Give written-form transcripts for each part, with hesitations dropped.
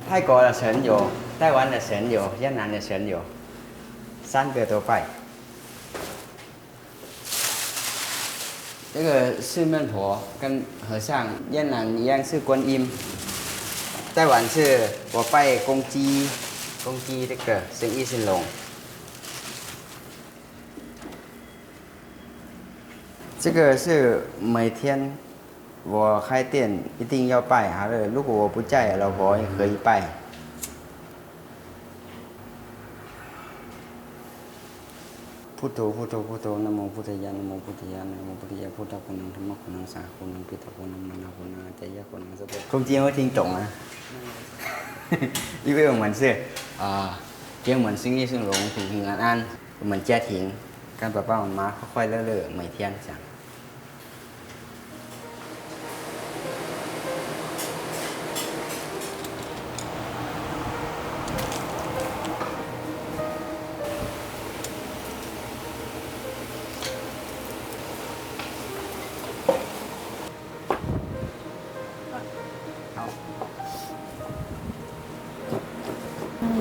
泰国的神有，台湾的神有，越南的神有，3个都拜。这个四面佛跟和尚，越南一样是观音，台湾是我拜公鸡，这个生意兴隆。这个是每天我开店一定要拜，好了，如果我不在，老婆也可以拜。พุทโธพุทโธพุทโธนะโมพุทธายะนะโมพุทธายะนะโมพุทธายะพุทธคุณังธรรมคุณังสังฆคุณังปิตคุณังมรณคุณังใจยะคุณังสัพพะ空间会听懂啊因为我们是愿我们生意兴隆平平安安我们家庭跟爸爸妈妈快快乐乐每天这样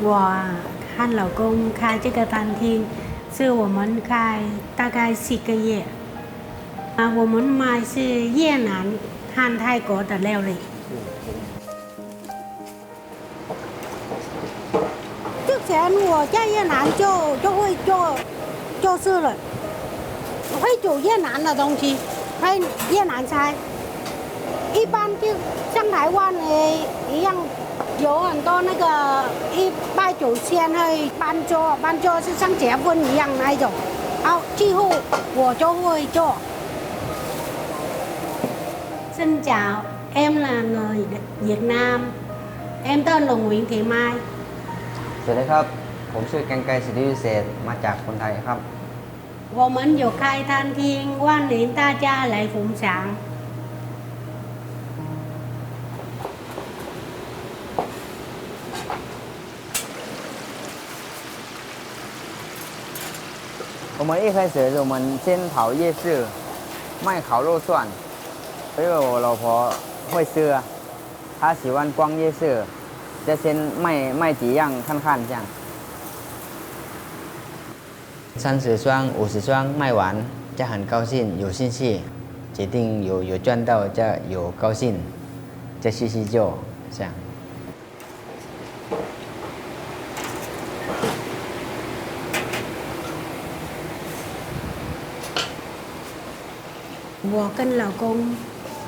我和老公开这个餐厅，是我们开大概10个月。我们卖是越南和泰国的料理。之前我在越南就会做事了，我会煮越南的东西，会越南菜。一般就像台湾的一样。有很多那个一拜祖先会办桌是像结婚一样那一种，然后几乎我就会做。Xin chào, em là người Việt Nam, em tên là Nguyễn Thị Mai. สวัสดีครับผมชื่อแกงไก่สิริวิเศษมาจากคนไทยครับ我们有开餐厅，欢迎大家来捧场。我们一开始我们先跑夜市卖烤肉串，因为我老婆会吃啊，她喜欢逛夜市，就先卖几样看看这样。30双、50双卖完，就很高兴，有兴趣，决定有赚到，就有高兴，再继续做这样。我跟老公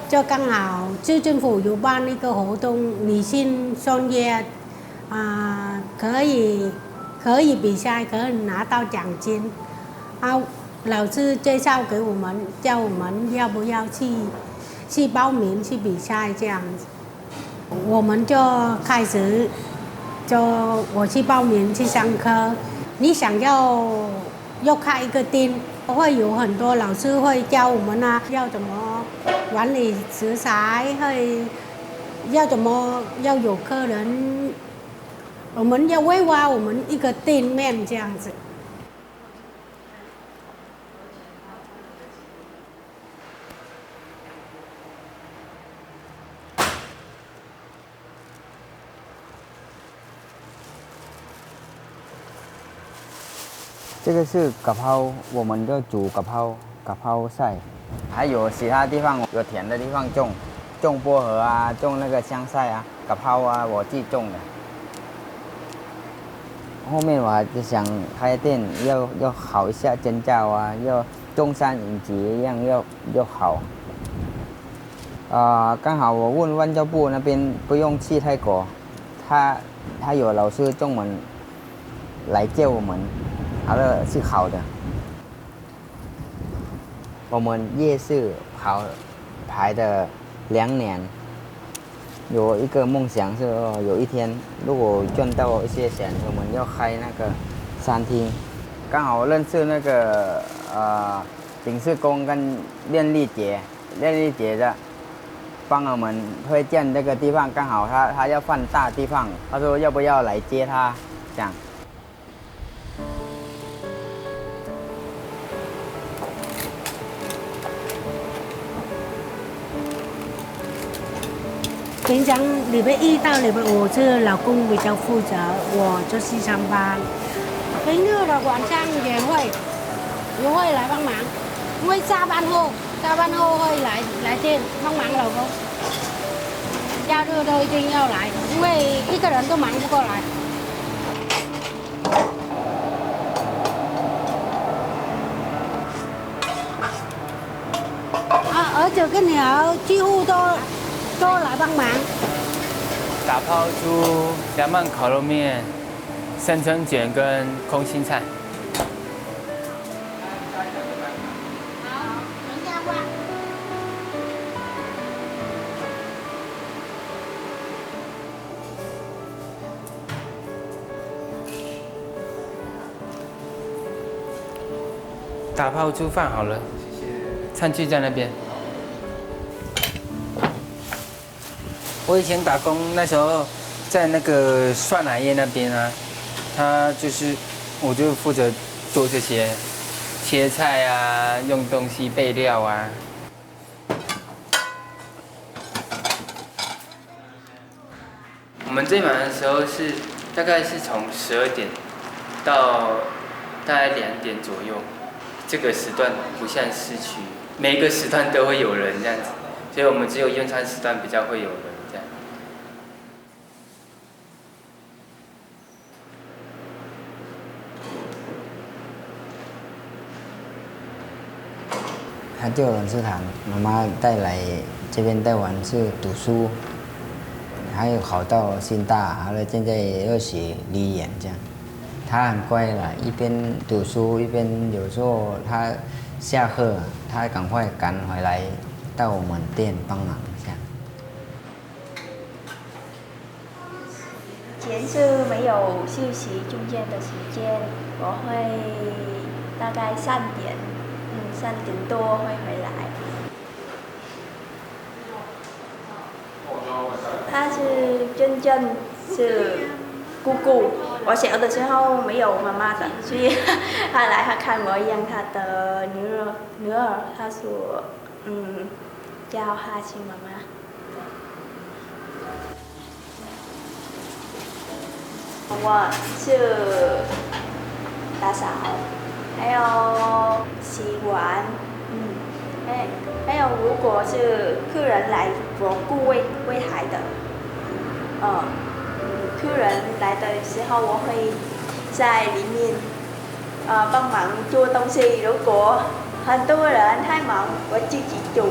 就刚好市政府有办一个活动，女性创业可以比赛，可以拿到奖金。老师介绍给我们，叫我们要不要去报名去比赛这样子。我们就开始我去报名去上课。你想要开一个店。会有很多老师会教我们要怎么管理食材，要怎么要有客人，我们要规划我们一个店面这样子。这个是蛤蟆，我们就煮蛤蟆菜，还有其他地方有田的地方种薄荷啊，种那个香菜啊，蛤蟆啊，我自己种的。后面我还是想开店，要好一下证照啊，要中山乙级一样要好。刚好我问外交部那边不用去泰国，他有老师中文来教我们。好了，是好的。我们夜市排了2年，有一个梦想是有一天如果赚到一些钱，我们要开那个餐厅。刚好认识那个领事工跟练丽姐的帮我们推荐这个地方，刚好他要换大地方，他说要不要来接他这样。平常礼拜一到礼拜五是老公比较负责，我就去上班。平日的晚上也会来帮忙，因为下班后会来店帮忙老公。假日都一定要来，因为一个人都忙不过来。儿子跟女儿几乎都来帮忙。打抛猪、凉拌烤肉面、生春卷跟空心菜。好，等一下吧。打抛猪饭好了，谢谢。餐具在那边。我以前打工那时候，在那个涮奶业那边啊，我就负责做这些，切菜啊，用东西备料啊。我们这晚的时候大概是从12点到大概2点左右，这个时段不像市区，每一个时段都会有人这样子，所以我们只有用餐时段比较会有人这样。他调人事堂，妈妈带来这边带完是读书，还有考到新大，好了现在也要学梨园这样。他很乖啦，一边读书一边有时候他下课，他赶快赶回来到我们店帮忙这样。前是没有休息中间的时间，我会大概3点，3点多会回来。他是真正是姑姑，我小的时候没有妈妈的，所以他来他看我养他的女儿，他说叫他亲妈妈。我是打扫，还有洗碗，还有如果是客人来我顾柜台的，客人来的时候我会在里面帮忙做东西，如果很多人太忙，我自己做。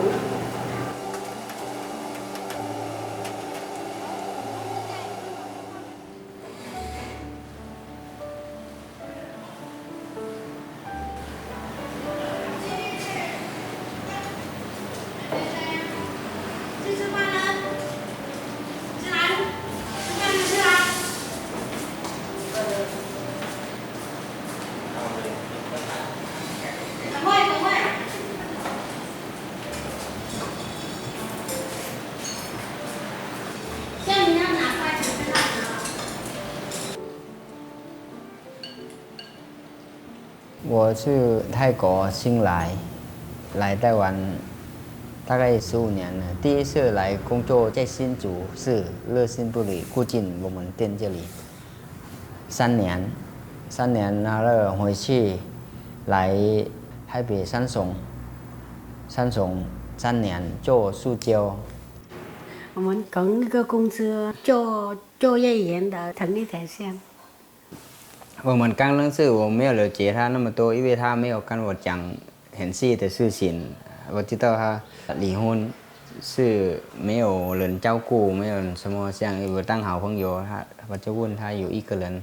我是泰国新来台湾大概15年了，第一次来工作在新竹市热心部里附近我们店这里3年，然后回去来台北三重3年做塑胶。我们同一个公司做业员的同一条线。我们刚认识，我没有了解他那么多，因为他没有跟我讲很细的事情。我知道他离婚是没有人照顾，没有什么像我当好朋友，我就问他有一个人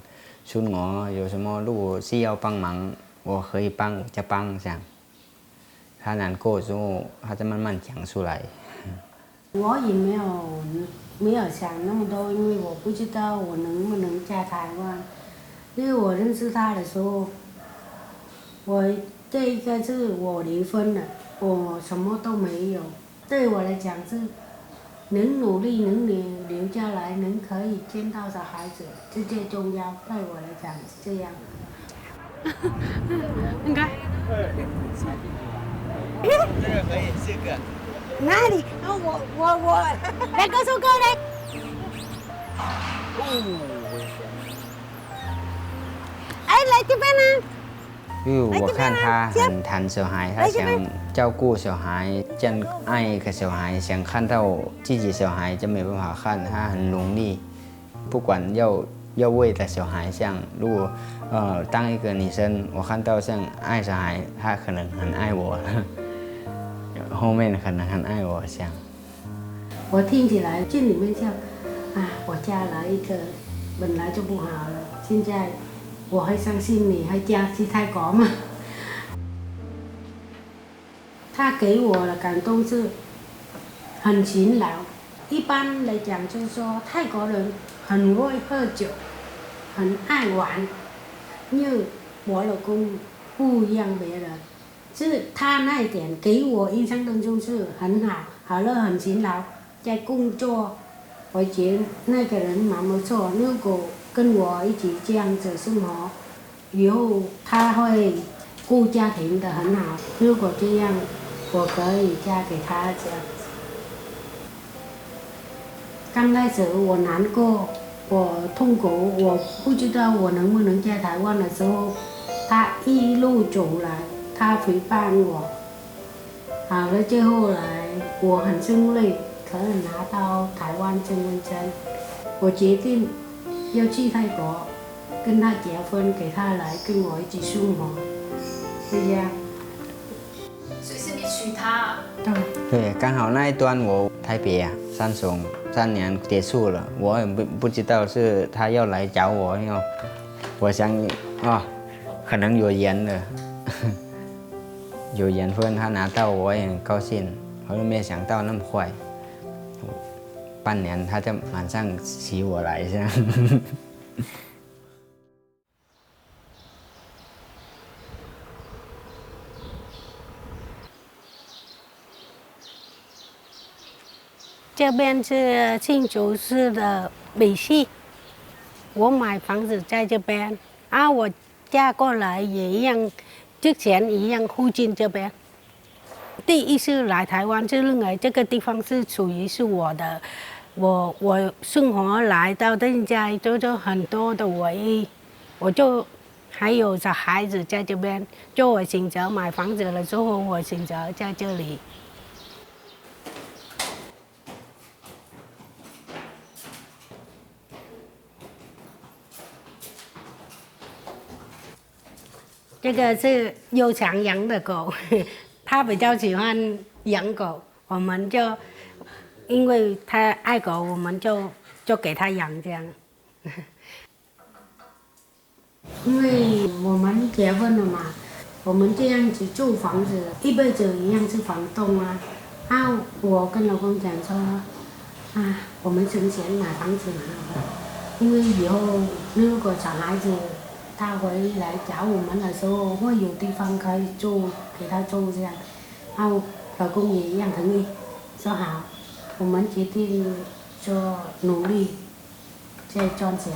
问我有什么如果需要帮忙，我可以帮，我就帮这样。他难过的时候，他就慢慢讲出来。我也没有想那么多，因为我不知道我能不能嫁台湾。因为我认识他的时候，这一个是我离婚了，我什么都没有。对我来讲是能努力能留下来，能可以见到小孩子，这最重要。对我来讲是这样。应该。这个可以，这个。哪里？我，来歌手歌来。哎，来这边呢。因为我看他很疼小孩，他想照顾小孩，这样爱一个小孩，想看到自己小孩就没办法看，他很努力，不管要为了小孩像，如果当一个女生，我看到像爱小孩，她可能很爱我，后面可能很爱我像。我听起来心里面像啊，我嫁了一个本来就不好了，现在。我还相信你还嫁去泰国吗？他给我的感动是很勤劳。一般来讲，就是说泰国人很会喝酒，很爱玩。因为我老公不一样别人，是他那一点给我印象当中是很好，好了很勤劳，在工作，我觉得那个人蛮不错。如果跟我一起这样子生活，以后他会顾家庭的很好。如果这样，我可以嫁给他这样子。刚开始我难过，我痛苦，我不知道我能不能在台湾的时候，他一路走来，他陪伴我。好了，最后来我很顺利，可以拿到台湾身份证，我决定要去泰国，跟他结婚，给他来跟我一起生活，是这样。所以是你娶她？对，刚好那一段我台北啊3年结束了，我也不知道是他要来找我，因为我想可能有缘了，有缘分，他拿到我也很高兴，我都没想到那么快。半年他就马上娶我来这样。这边是新竹市的美系，我买房子在这边，我嫁过来也一样，之前一样附近这边。第一次来台湾就认为这个地方是属于是我的。我生活来到现在就很多的回忆，我就还有小孩子在这边，就我选择买房子了之后，我选择在这里。这个是又想养的狗，他比较喜欢养狗，我们就。因为他爱狗，我们就给他养这样。因为我们结婚了嘛，我们这样子住房子，一辈子一样是房东啊。我跟老公讲说，我们存钱买房子好了，因为以后如果小孩子他回来找我们的时候，会有地方可以住，给他住这样。老公也一样同意，说好。我们决定就努力在赚钱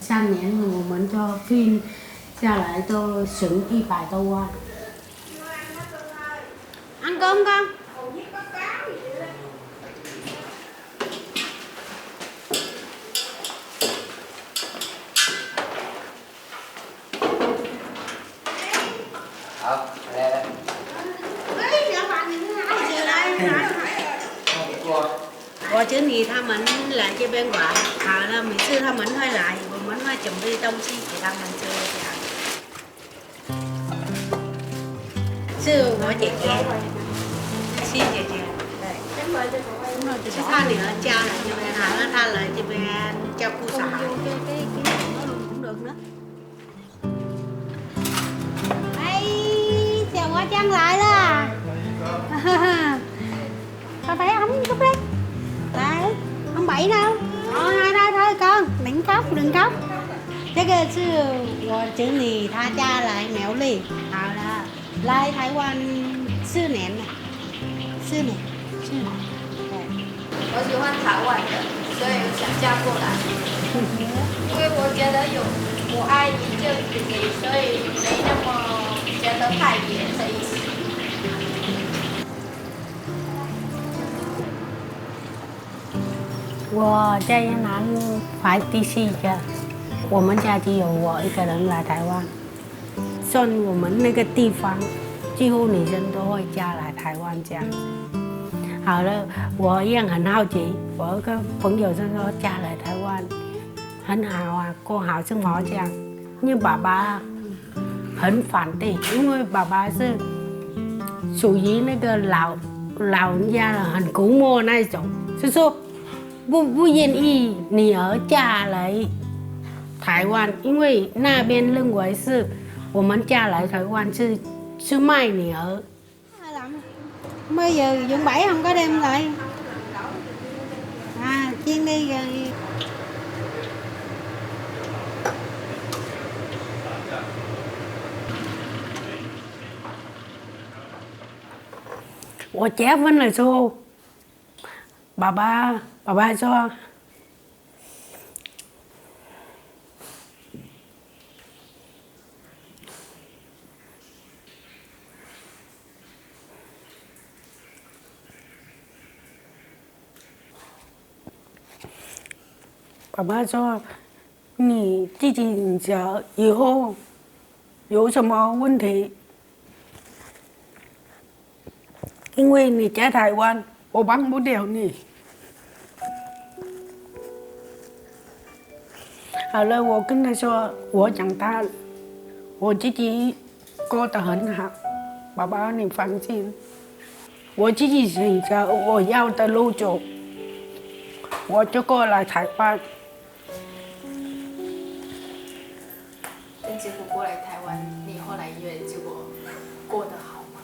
，3年我们就拼下来都省100多万。Ăn cơm con. Đây. 我侄女他们来这边玩，好了，每次他们会来，我们会准备东西给他们吃，这样。是我姐姐，七姐姐，对，是她女儿嫁来这边，好了，她来这边照顾小孩。nó luôn cũng được nữa. Chào Hoa Trang lại là. Thôi phải ống chút đi. Đấy, không bậy đâu. Thôi con, đừng khóc. 这个是我侄女她家来苗栗，好了，来台湾4年了，4年。对。我喜欢台湾的，所以想嫁过来。因为我觉得我阿姨就所以没那么觉得太远的意思。我在越南排第4个，我们家只有我一个人来台湾。算我们那个地方，几乎女生都会嫁来台湾这样子。好了，我也很好奇，我有个朋友就说嫁来台湾很好啊，过好生活这样。因为爸爸很反对，因为爸爸是属于那个老人家了，很古默那种，就说不愿意女儿嫁来台湾，因为那边认为是我们嫁来台湾是卖女儿。Bây giờ Dũng Bảy không có đem lại. Chiên đi rồi. Ủa chép vẫn là xô. Bà ba cho.爸爸说：“你自己想以后有什么问题，因为你在台湾，我帮不了你。”好了，我跟他说，我长大了，我自己过得很好，爸爸你放心，我自己选择我要的路走，我就过来台湾。跟姐夫过来台湾，你后来医院结果过得好吗？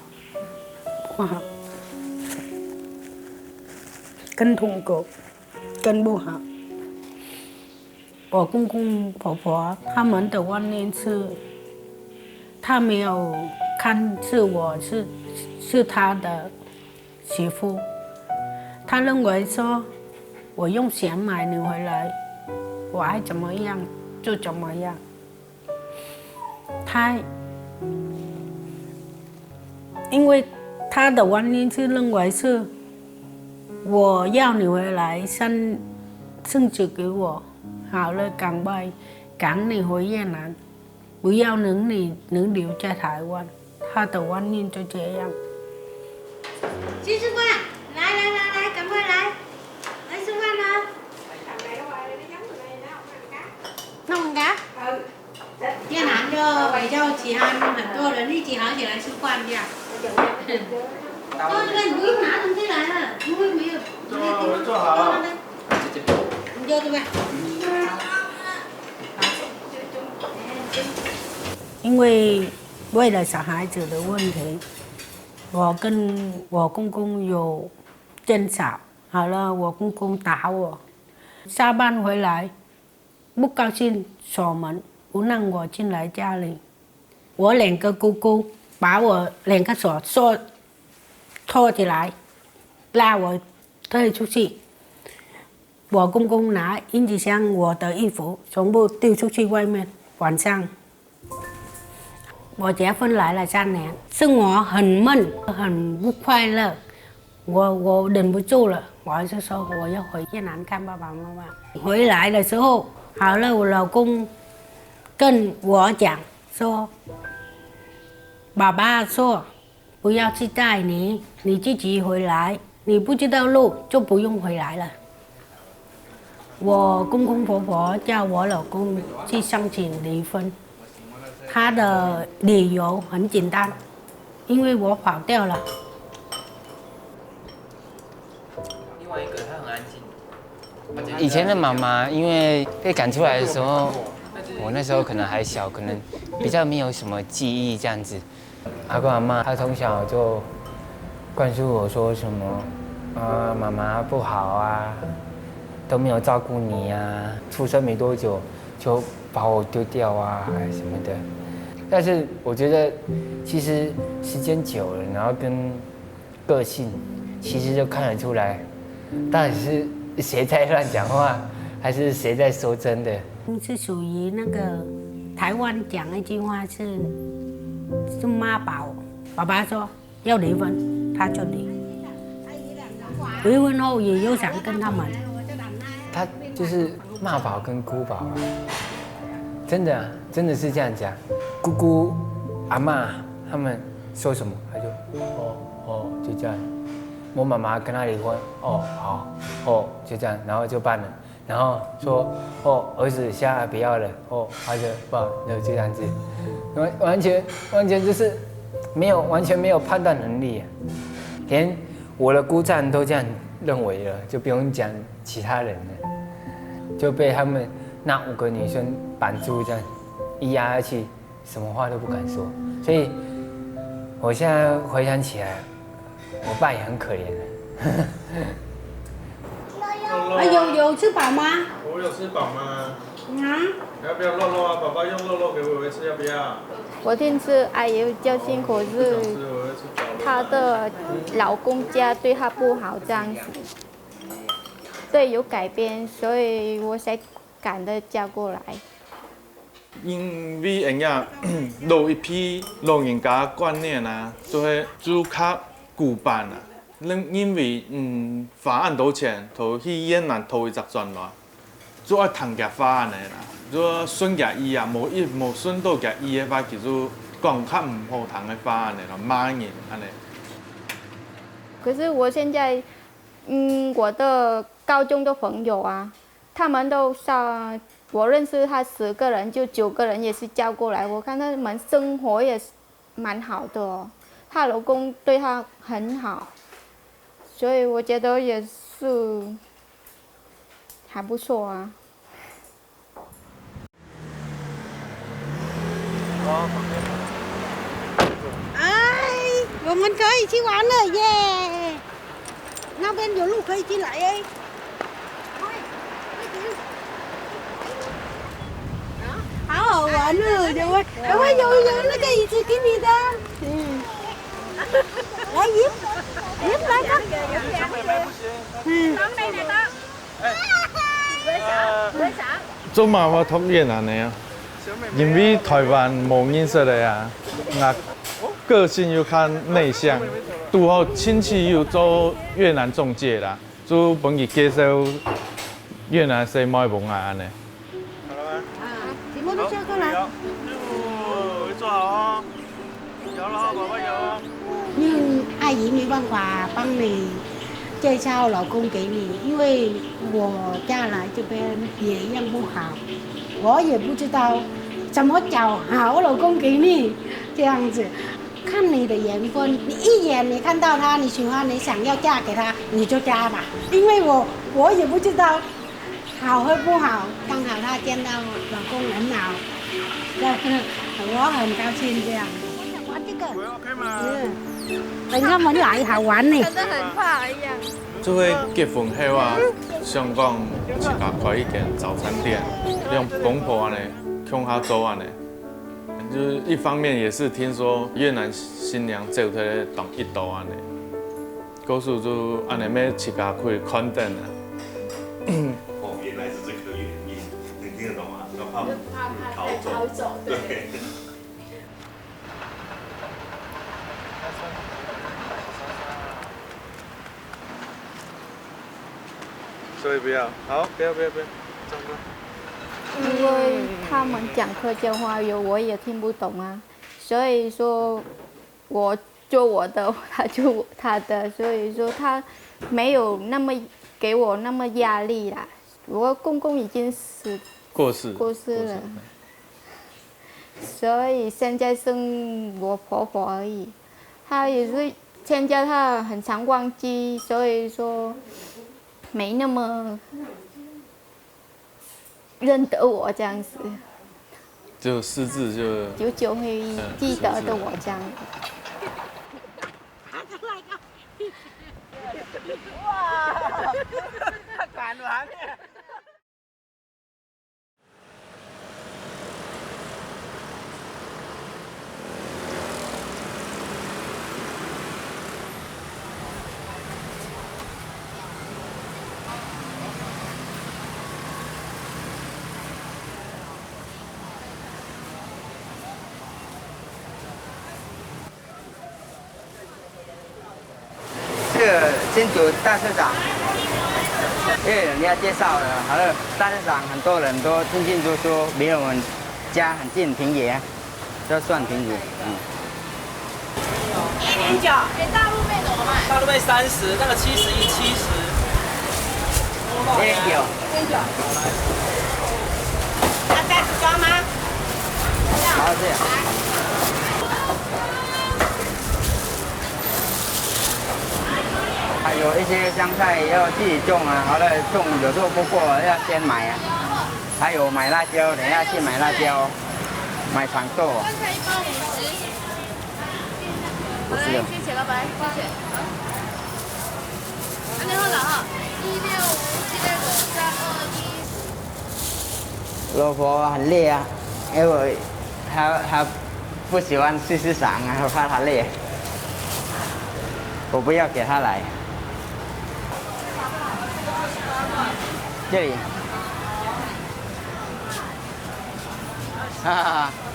不好，更痛苦，更不好。我公公婆婆他们的观念是，他没有看是我是他的媳妇，他认为说我用钱买你回来，我爱怎么样就怎么样。因为他的观念是认为是我要你回来生子给我，好了赶你回越南，不要你留在台湾，他的观念就这样。金师傅，来，赶快来吃饭了。弄con cá.越南cho chị Han很多人一起好起来吃饭这样。那你不用拿东西来了，因为没有。我做好了。你就这边。因为了小孩子的问题，我跟我公公有争吵，好了，我公公打我，下班回来不高兴锁门。不让我进来家里，我2个姑姑把我2个手拖起来，拉我推出去。我公公拿行李箱，我的衣服全部丢出去外面。晚上，我结婚来了3年，生活很闷，很不快乐。我忍不住了，我就说我要回越南看爸爸妈妈。回来的时候，好了，我老公跟我讲说，爸爸说不要去带你，你自己回来，你不知道路就不用回来了。我公公婆婆叫我老公去申请离婚，他的理由很简单，因为我跑掉了。另外一个他很安静。以前的妈妈因为被赶出来的时候。我那时候可能还小，可能比较没有什么记忆这样子。阿公阿嬷他从小就灌输我说什么妈妈不好啊，都没有照顾你啊，出生没多久就把我丢掉啊什么的。但是我觉得其实时间久了，然后跟个性其实就看得出来，到底是谁在乱讲话，还是谁在说真的。是属于那个台湾讲一句话是妈宝，爸爸说要离婚，他就离。离婚后也有想跟他们，他就是妈宝跟姑宝啊，真的啊，真的是这样讲。姑姑、阿嬷他们说什么，他就就这样。我妈妈跟他离婚，好，就这样，然后就办了。然后说儿子现在不要了，他就就这样子，完全就是完全没有判断能力，连我的姑丈都这样认为了，就不用讲其他人了，就被他们那5个女生绑住，这样一压下去，什么话都不敢说。所以我现在回想起来，我爸也很可怜的。有吃饱吗？我有吃饱吗？啊？要不要肉肉啊？爸爸用肉肉给伟伟吃，要不要？我听是阿姨比较辛苦，是她的老公家对她不好这样子，对，有改变，所以我才赶得嫁过来。因为人家老一批老人家观念啊，就会较古板啊。因为法案都前，就去越南头一十转咯，就爱谈夹法案的啦，就顺夹伊啊，无顺到夹伊的话，其实讲较唔好谈的法案的咯，骂人安尼。可是我现在，我的高中的朋友啊，他们都上，我认识他10个人，就9个人也是嫁过来，我看他们生活也是蛮好的哦，她老公对她很好。所以我觉得也是还不错啊。哎，我们可以去玩了耶！那边有路可以进来哎。好好玩哦，有啊，有那个椅子给你的，来赢来吧。做嘛我读越南的啊，因为台湾冇认识的啊，个性又较内向，拄好亲戚又做越南中介啦，就帮伊介绍越南西马文啊安尼。好了吗？全部都交过来。做好哦，有了哦，宝宝有哦。阿姨没办法帮你介绍老公给你，因为我嫁来这边也一样不好，我也不知道怎么找好老公给你，这样子，看你的缘分，你一眼你看到他，你喜欢，你想要嫁给他，你就嫁吧，因为我也不知道好和不好，刚好他见到老公很好，我很高兴这样。我想玩这个。OK 吗？等他们来好玩呢。真的很怕一样。这会结婚后啊，香港一家开一间早餐店，用公婆安尼向下做安尼，就是一方面也是听说越南新娘做这个动一道安尼，告诉就安尼要一家开宽店啊。哦，原来是这个原因，你听得懂吗？要怕逃走，对。所以不要，好，不要，张哥。因为他们讲客家话，我也听不懂啊，所以说我做我的，他做他的，所以说他没有那么给我那么压力啦。我公公已经过世了，所以现在剩我婆婆而已。她也是现在她很常忘记，所以说没那么认得我这样子。就失智就会记得的我这样。哇，敢玩呢！这个先走大社长。因为人家介绍了，好了，大市场很多人都进进出出，离我们家很近，平野，就算平野，1.9，给大陆妹怎么卖？大陆妹30，那个71、70。1.9，要袋子装吗？好这样。还有一些香菜要自己种啊，好了，种有时候不过要先买啊。还有买辣椒，等一下去买辣椒，买长豆。刚才1包50。好嘞，谢谢老板，谢谢。安尼好了哈，165、765、321。老婆很累啊，因为她不喜欢去市场啊，我怕她累。我不要给她来。这里。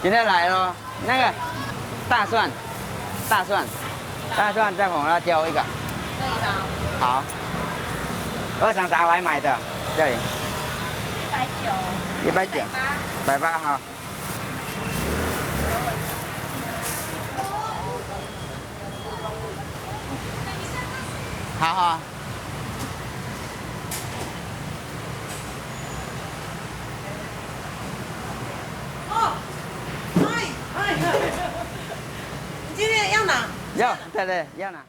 今天来咯，那个大蒜再红辣椒一个。好。我常常来买的，这里。190。180哈。好好。你今天要哪？要，对，要哪？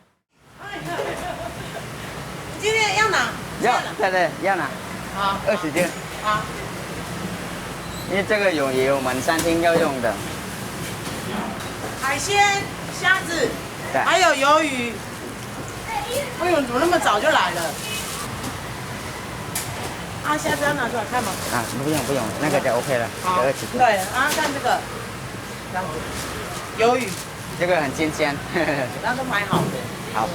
你今天要哪？要，对，要哪？好，20斤。好。因为这个也有我们餐厅要用的。海鲜、虾子，还有鱿鱼。哎呦，怎么那么早就来了？啊，虾子要拿出来看吗？啊，不用，那个就 OK 了，好。20斤。对，啊，看这个，这样子，鱿鱼。这个很新鲜。那都买好的。好。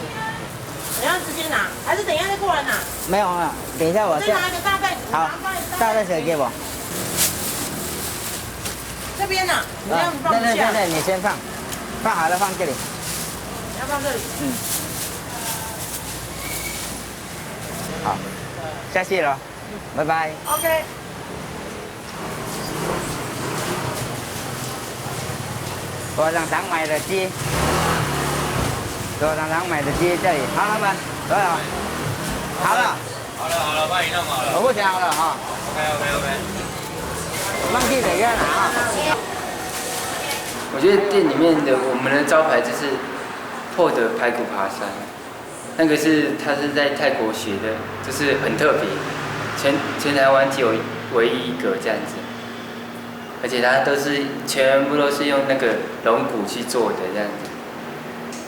等一下直接拿，还是等一下再过来拿？没有了，等一下我再拿一个大袋子。好，大袋子给我。这边呢？你要放不下。对，你先放，放好了放这里。你要放这里。好，下去了，拜拜。OK。我常常买的鸡，这里，好，老板，多少？好了，帮你弄好了。我不想好了哈。OK。忘记哪个拿啊？我觉得店里面的我们的招牌就是破的排骨爬山，那个他是在泰国学的，就是很特别，全台湾只有唯一一个这样子，而且它全部都是用那个龙骨去做的这样子，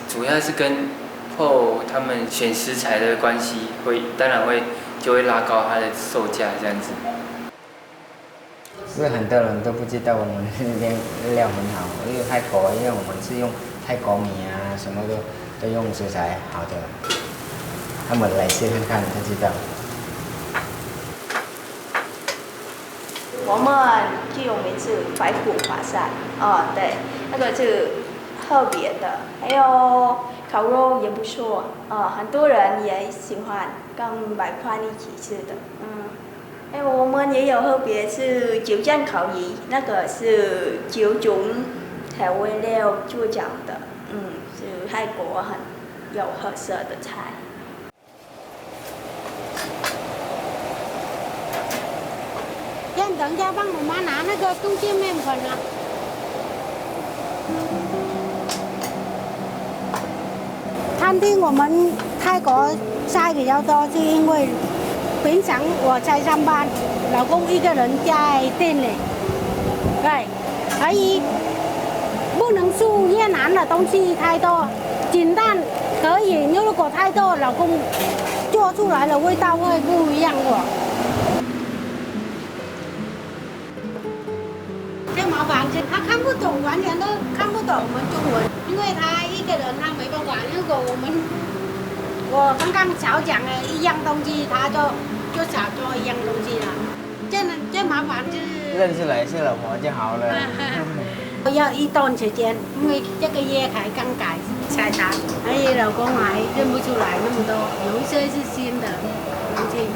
主要是跟破他们选食材的关系，当然就会拉高它的售价这样子。是很多人都不知道我们那边料很好，因为泰国，因为我们是用泰国米啊，什么都用食材好的，他们来试看看就知道。我们最有名是排骨爬山，对，那个是特别的，还有烤肉也不错，很多人也喜欢跟白饭一起吃的，还有我们也有特别是九酱烤鱼，那个是9种调味料做成的，是泰国很有特色的菜。等一下帮我妈拿那个冬煎面粉啊。餐厅我们泰国菜比较多，是因为平常我在上班，老公一个人在店里，对，所以不能做越南的东西太多，简单可以，如果太多，老公做出来的味道会不一样的。最麻烦是他看不懂，完全都看不懂我们中文，因为他一个人他没办法。如果我刚刚少讲了一样东西，他就少做一样东西了。最麻烦就是认识了是老婆就好了。要一段时间，因为这个月才刚改菜单，所以老公还认不出来那么多，有一些是新的东西。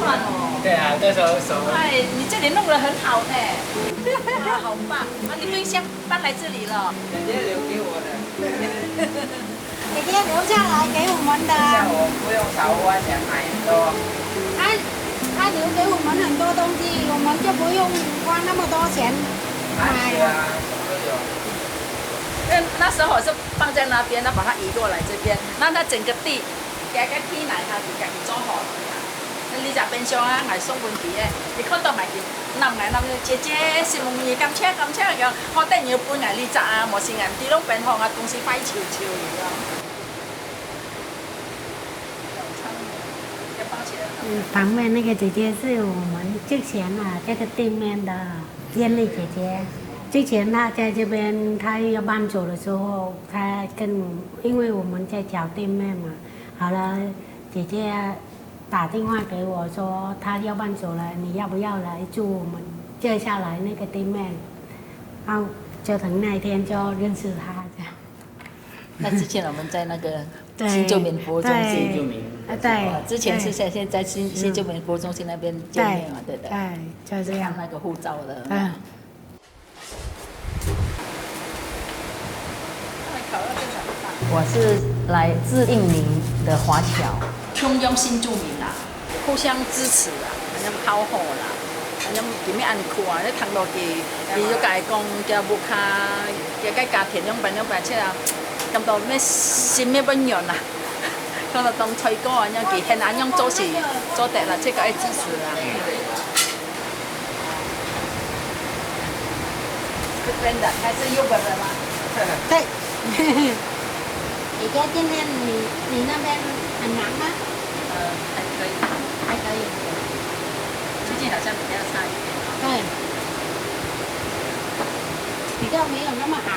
串哦。对啊，那时候手。哎，你这里弄得很好呢，哇，好棒！啊，你对象搬来这里了。姐姐留给我的。姐姐留下来给我们的。像我不用少花钱买很多。他留给我们很多东西，我们就不用花那么多钱买啊，什么都有。那时候我是放在那边，他把它移过来这边，那他整个地加个天来，他就家己做好了呀。你就变相啊，係送問題嘅，你看到埋件冧嚟冧，姐姐是夢兒咁車嘅，我等要搬嚟呢扎啊，冇事人啲都變行啊，公司快潮潮嚟㗎。旁边那个姐姐是我们之前这个店面的艳丽姐姐。之前她在这边，她要搬走的时候，她因为我们在找店面嘛，好了，姐姐打电话给我说她要搬走了，你要不要来住我们接下来那个店面？然后就从那天就认识她这样。那之前我们在那个新旧民服务中心，对，之前是现在新旧民服务中心那边见面嘛，对的，就这样。那个护照的。我是来自印尼的华侨，中央新住民啦，互相支持啦，咁樣跑好啦，咁樣點樣安酷啊？你行落去，你就解講叫木卡，叫cái家庭用品出啊，咁到咩心咩温潤啊？咁到當吹歌啊，樣佢很難用做事做得啦，這個要支持啦。是真的還是日本人嗎？對。姐姐，今天你那边很忙吗？还可以，还可以。最近好像比较差一点。对，比较没有那么好。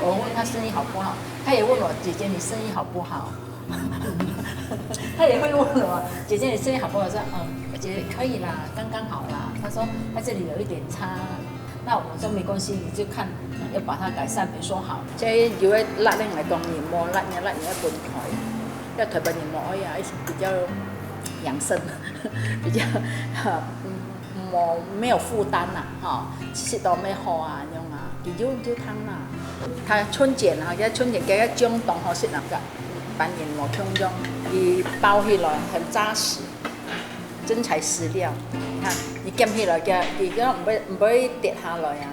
我问他生意好不好，他也问我姐姐你生意好不好？他也会问我姐姐你生意好不好？我说我觉得可以啦，刚刚好啦。他说他这里有一点差。那我说没关系，你就看要把它改善，比如说好。即係如果辣咧嚟講，黏膜辣嘢一半台，因為台灣黏膜呀比較養生，比較沒有負擔啦，哈，食到咩好啊咁啊，佢要湯啦。佢春節啊，嘅春節嘅一張檔好食嗱個把黏膜通用，佢包起來很紮實。真材實料，你看，你夾起來嘅，而家唔會跌下來啊，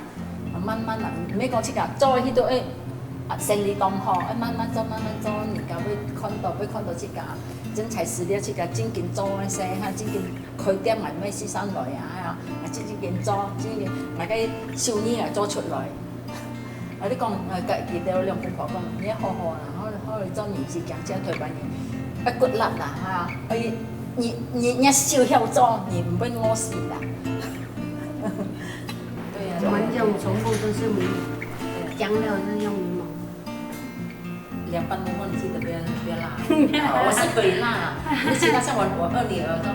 慢慢啊，唔係講切㗎，做去到生理當學，慢慢做，你家會看到切㗎，真材實料切㗎，真件做嗰些，哈，真件開店係咩師生來啊，真件做，真件大家收益係做出來。我哋講記得兩公婆講，你好好啦，可以做年時間即係台灣人，一骨力啦嚇，可以。你笑笑做，你唔會餓死的。对呀、我们用全部都是柠檬，酱料是用柠檬。凉拌柠檬你记得不要辣，我是可以辣，你其他像我二女儿说，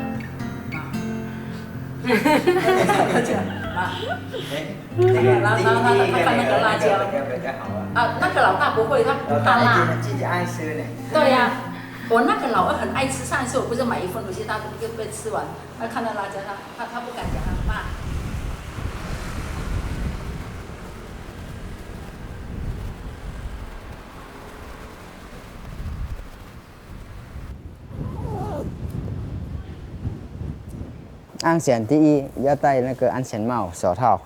然后他放那个辣椒，那个老大不会，他不怕辣，自己爱吃的。对呀。我那个老二很爱吃，上一次我不是买一份回去，他就被吃完。他看到辣椒，他不敢讲，他骂。安全第一，要戴那个安全帽、手套。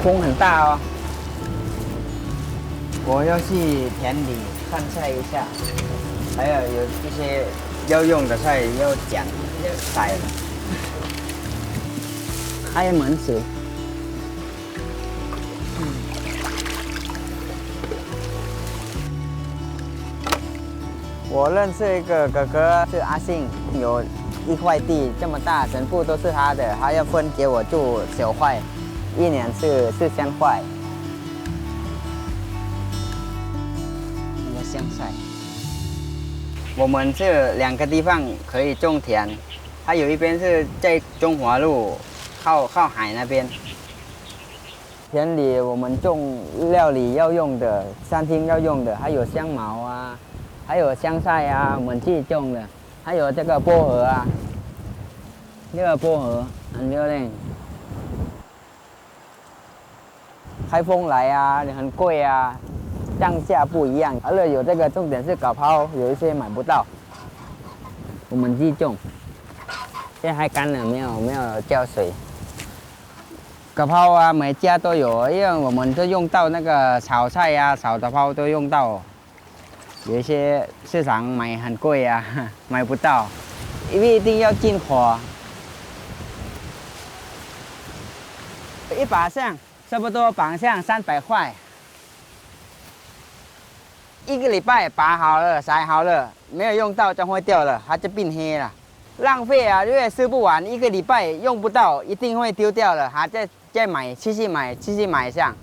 风很大哦。我要去田里看菜一下，还有一些要用的菜要剪摘了，开门水。我认识一个哥哥是阿信，有一块地这么大，全部都是他的，他要分给我住小块，1年是4000块。那个香菜，我们这2个地方可以种田，它有一边是在中华路靠海那边。田里我们种料理要用的，餐厅要用的，还有香茅啊。还有香菜啊，我们自己种的，还有这个薄荷啊，这个薄荷很漂亮，开封来啊，很贵啊，上下不一样。而且有这个重点是粿泡，有一些买不到，我们自己种，现在还干了，没有浇水。粿泡啊，每家都有，因为我们都用到那个炒菜啊、炒粿泡都用到。有一些市场买很贵啊，买不到，因为一定要进货。一把香差不多绑香300块，1个礼拜拔好了、晒好了，没有用到就会掉了，它就变黑了，浪费啊！因为吃不完，1个礼拜用不到，一定会丢掉了，还再买，继续买香。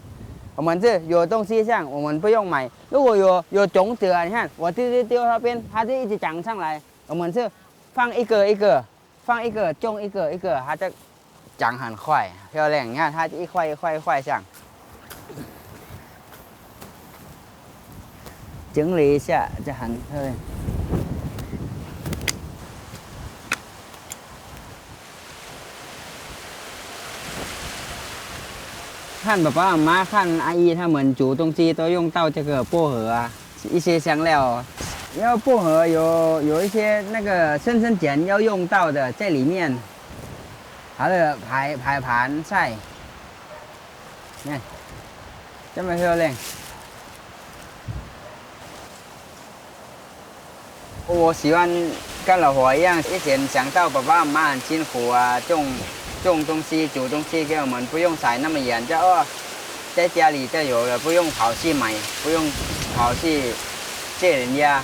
我们这有东西像我们不用买，如果有种子啊，你看我丢那边，它就一直长上来。我们这放一个，种一个，它就长很快，漂亮。你看它一块一块像，整理一下就很漂亮。看爸爸妈妈、看阿姨他们煮东西都用到这个薄荷啊，一些香料。因为薄荷有一些那个生碱要用到的在里面，还有排盘菜，你看这么漂亮。我喜欢跟老婆一样，以前想到爸爸妈妈很辛苦啊，种东西、煮东西给我们，不用晒那么严，在家里就有了，不用跑去买，不用跑去借人家。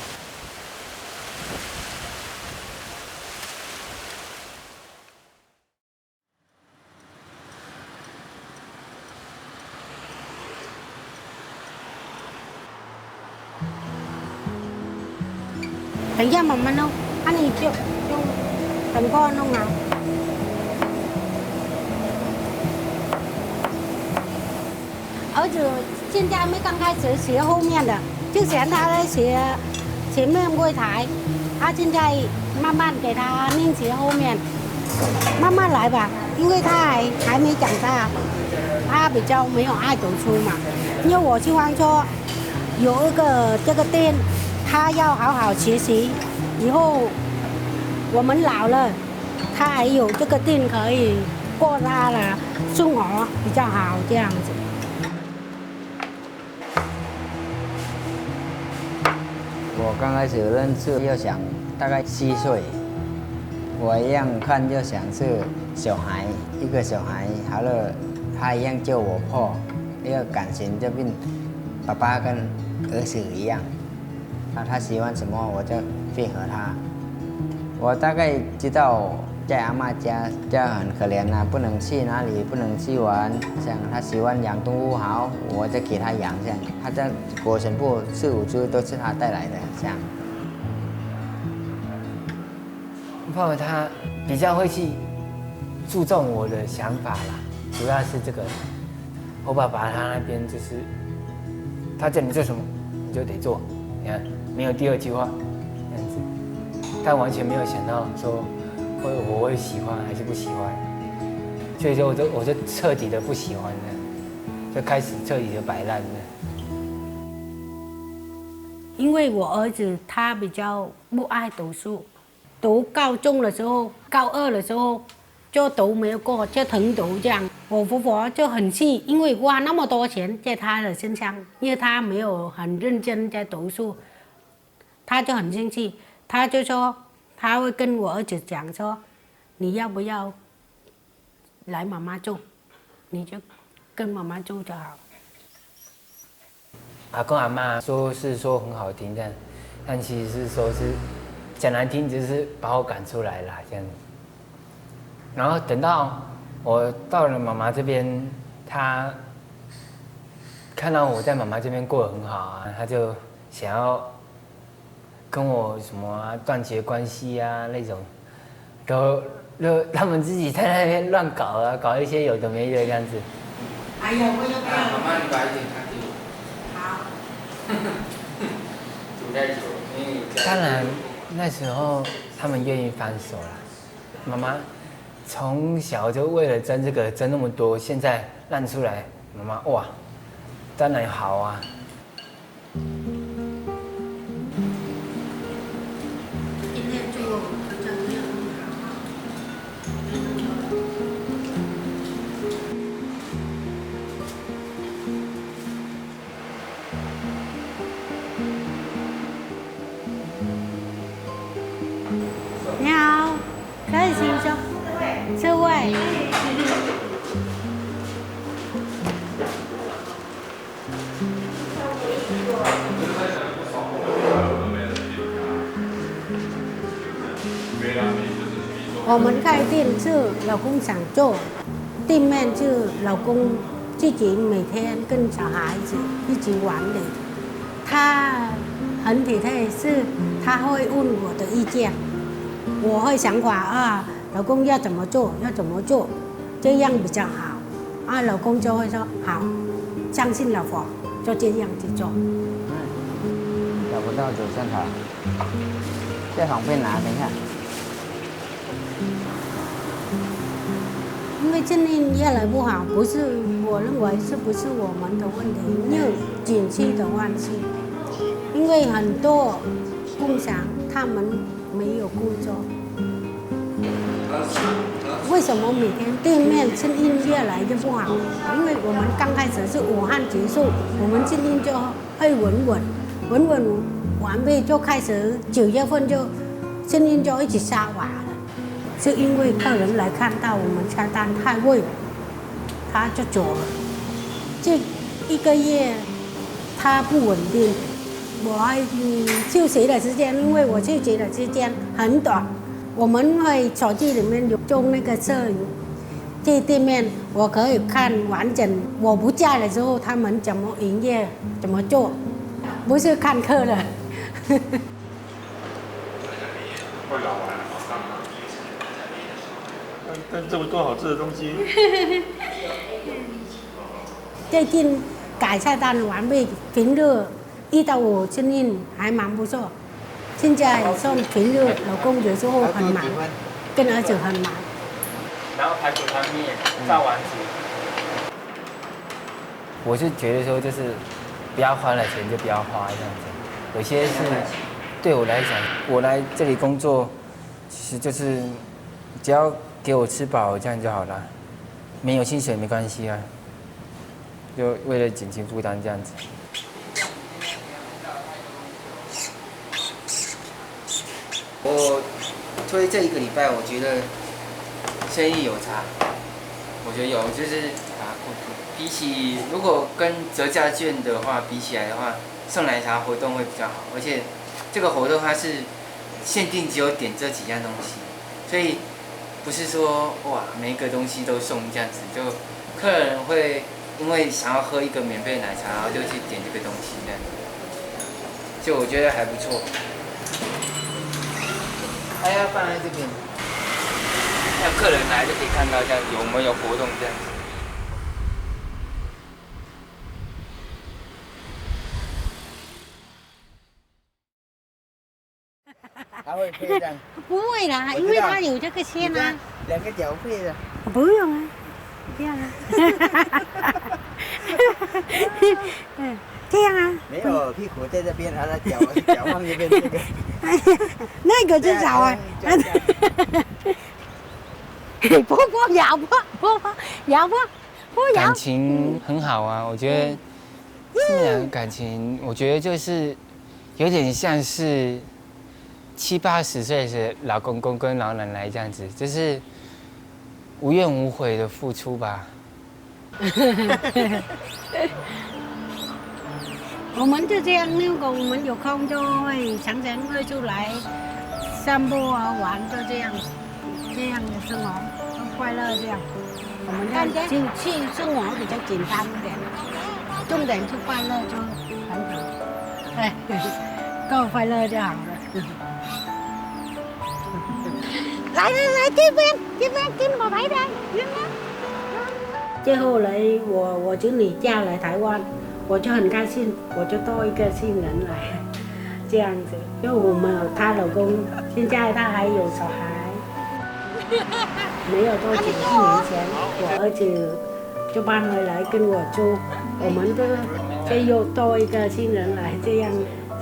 等一下慢慢弄，你就等พ่อ弄啊。儿子现在没刚开始学后面的，之前他在学前面柜台，他现在慢慢给他练习后面，慢慢来吧，因为他还没长大，他比较没有爱读书嘛。因为我希望说有一个这个店，他要好好学习，以后我们老了，他还有这个店可以过他的生活比较好这样子。我刚开始认识要想大概7岁，我一样看就想是小孩，一个小孩，好了，他一样叫我พ่อ，一个感情就变爸爸跟儿子一样，他喜欢什么我就配合他。我大概知道在阿嬷家很可怜啊，不能去哪里，不能去玩。像他喜欢养动物，好，我就给他养。这样，他这狗全部4、5只都是他带来的。这样，泡泡他比较会去注重我的想法啦，主要是这个。我爸爸他那边就是，他叫你做什么，你就得做，你看没有第2句话，这样子。他完全没有想到说。我会喜欢还是不喜欢，所以说我就彻底的不喜欢了，就开始彻底的摆烂了。因为我儿子他比较不爱读书，读高中的时候，高2的时候，就读没有过，就停读这样。我婆婆就很气，因为花那么多钱在她的身上，因为她没有很认真在读书，她就很生气。她就说，她会跟我儿子讲说，你要不要来妈妈住？你就跟妈妈住就好。阿公阿妈说是说很好听，但其实是说是讲难听，就是把我赶出来啦这样子。然后等到我到了妈妈这边，她看到我在妈妈这边过得很好啊，她就想要跟我什么啊断绝关系啊那种，都他们自己在那边乱搞啊，搞一些有的没的这样子。哎呀，我要不要？妈妈，你把一点看给我。好。煮太久，当然那时候他们愿意放手了。妈妈从小就为了争这个争那么多，现在让出来，妈妈哇，当然好啊。今天就这样。你好，可以请坐。这位。我们开店是老公想做，店面是老公自己每天跟小孩子一起玩的。他很体贴，是他会问我的意见，我会想法啊，老公要怎么做，这样比较好。啊，老公就会说好，相信老婆，就这样去做。找不到九线卡，在旁边拿，等一下。因为经营越来不好，不是我认为是不是我们的问题，又景气的关系。因为很多工厂他们没有工作，为什么每天店面生意越来越不好？因为我们刚开始是武汉结束，我们经营就会稳完毕，就开始9月份就生意就一直下滑了。是因为客人来看到我们菜单太贵了，他就走了。这1个月他不稳定，我休息的时间，因为我休息的时间很短，我们会手机里面有做那个摄影，这店面我可以看完整。我不在的时候，他们怎么营业，怎么做，不是看客人。但这么多好吃的东西。最近改菜单完毕，平日1到5生意还蛮不错。现在送平日，老公有时候很忙，跟儿子很忙。然后排骨汤面、炸丸子。我是觉得说，就是不要花了钱就不要花这样子。有些是对我来讲，我来这里工作，其实就是只要给我吃饱，这样就好了，没有薪水没关系啊，就为了减轻负担这样子。我推这1个礼拜，我觉得生意有差，我觉得有，就是比起如果跟折价券的话比起来的话，送奶茶活动会比较好，而且这个活动它是限定只有点这几样东西，所以不是说哇每一个东西都送这样子，就客人会因为想要喝一个免费奶茶，然后就去点这个东西这样子，就我觉得还不错。还要放在这边，让客人来就可以看到这样有没有活动这样子。他会配这样？不会啦，因为他有这个线啊。2个脚配的。不用啊，这样啊。这样啊。没有，屁股在这边，他的脚放这边这个。那个就脚啊。婆婆咬婆婆婆咬婆婆咬。感情很好啊，我觉得他们两个感情，我觉得就是有点像是70、80岁的老公公跟老奶奶这样子，就是无怨无悔的付出吧。我们就这样，如果我们有空就会常常会出来散步啊玩，就这样的生活，快乐这样。我们要去生活比较简单一点，重点是快乐就很好，哎，够快乐就好了。来，这边跟我排队，最后来我经理嫁来台湾。我就很高兴，我就多一个新人来，这样子。因为我们她老公现在她还有小孩，没有多久，1年前我儿子就搬回来跟我住，我们就又多一个新人来，这样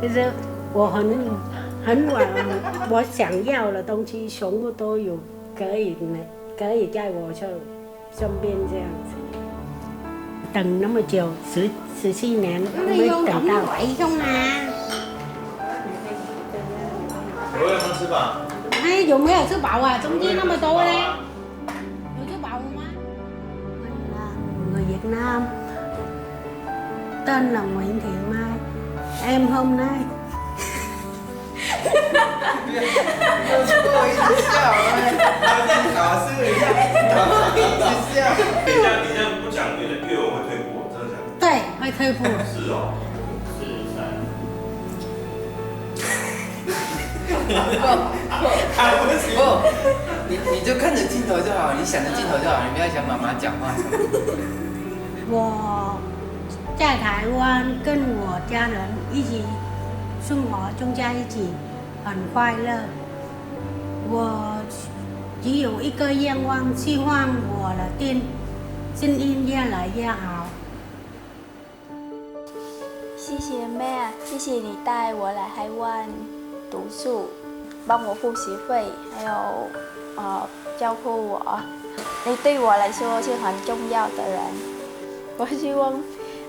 就是我我想要的东西全部都有，可以在我身边这样子。等那么久，14年没等到。有没有吃饱？哎，有没有吃饱啊？中间那么多嘞，有吃饱吗？Mình là người Việt Nam, tên là Nguyễn Thị Mai. Em hôm nay. 我一直笑，好像考试一样，一直笑。你这样不讲，你的粤文会退步，真的假的？对，会退步。是哦。你就看着镜头就好，你想着镜头就好，你不要想妈妈讲话。我在台湾跟我家人一起生活，中在一起很快乐。我只有一个愿望，希望我的声音越来越好。谢谢妹，谢谢你带我来台湾读书，帮我付学费，还有照顾我。你对我来说是很重要的人。我希望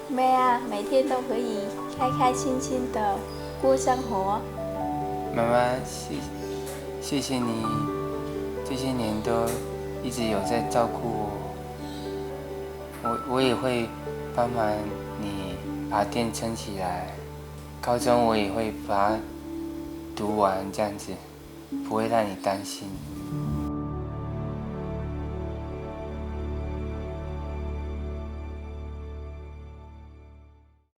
妹每天都可以开开心心的过生活。妈妈，谢谢你这些年都一直有在照顾我，我也会帮忙你把店撑起来，高中我也会把它读完，这样子不会让你担心。